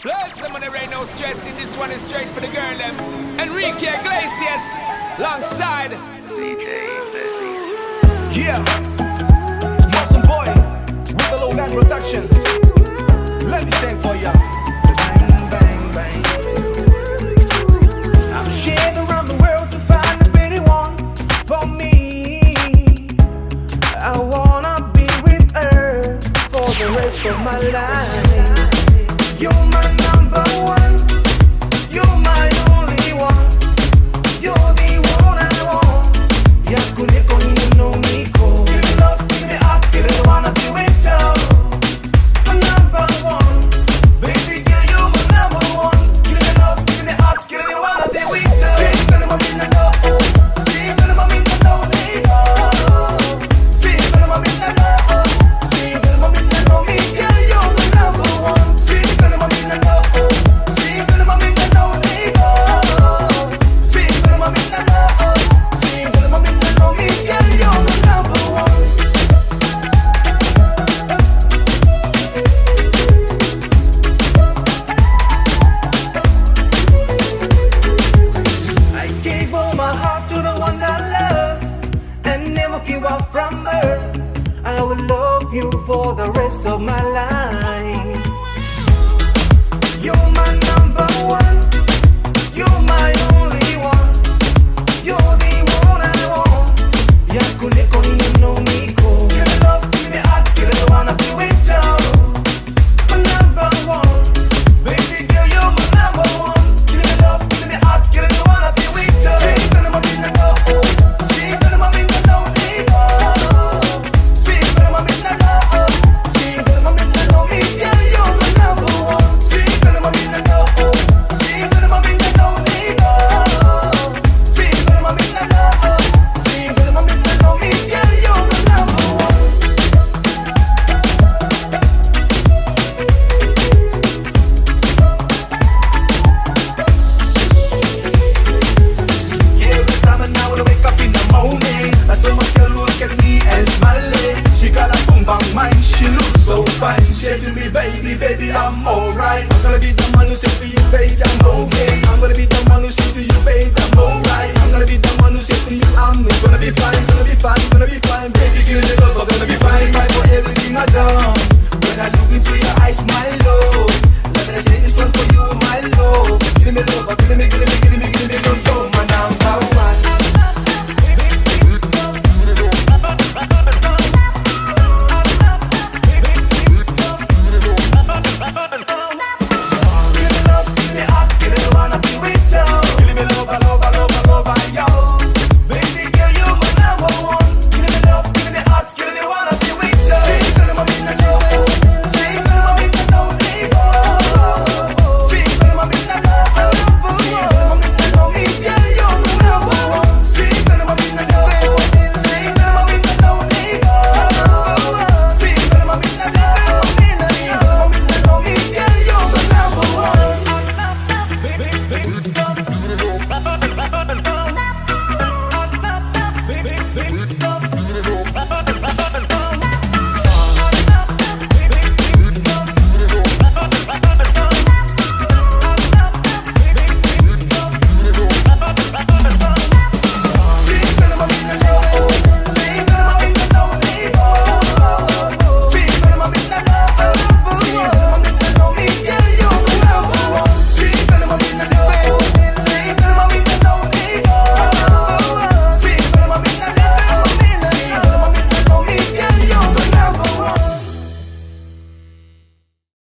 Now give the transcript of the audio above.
Bless them on the rain, no stressing. This one is straight for the girl, them. Enrique Iglesias, alongside DJ Desi. Yeah, Muscle Boy with the Lowland production. Let me sing for ya. Bang, bang, bang. I'm shaking around the world to find the pretty one for me. I wanna be with her for the rest of my life. You're my number one. You're my only one. You're the one I want. Yakuneko no miko. Give me love, give me up, give me wanna be with you. My number one, baby girl, you're my number one. Give me love, give me up, give me wanna be with you. See, when I'm in the know, see, when I'm in the know, see, when I'm in the know, see, when I'm in the know, me girl, you're my number one. See, when I'm in the know, see, when I'm in the know, see, when I'm in the know. Give up from her. I will love you for the rest of my life. You're my number one. You're my only one. You're the one I want. Yakuneko no miko. Give me love, give me heart, give me wanna be with you. My number one, baby girl, you're my number one. Give me love, give me heart, give me wanna be with you. See, when I'm in the know, see, when I'm in the know. Baby, I'm alright. I'm gonna be the one who says to you, baby, I'm okay. I'm gonna be the one who says to you, baby, I'm alright. I'm gonna be the one who says to you, I'm gonna be fine, gonna be fine, gonna be fine. Baby, give me the love, I'm gonna be fine, fine for everything I done. When I look into your eyes, smile.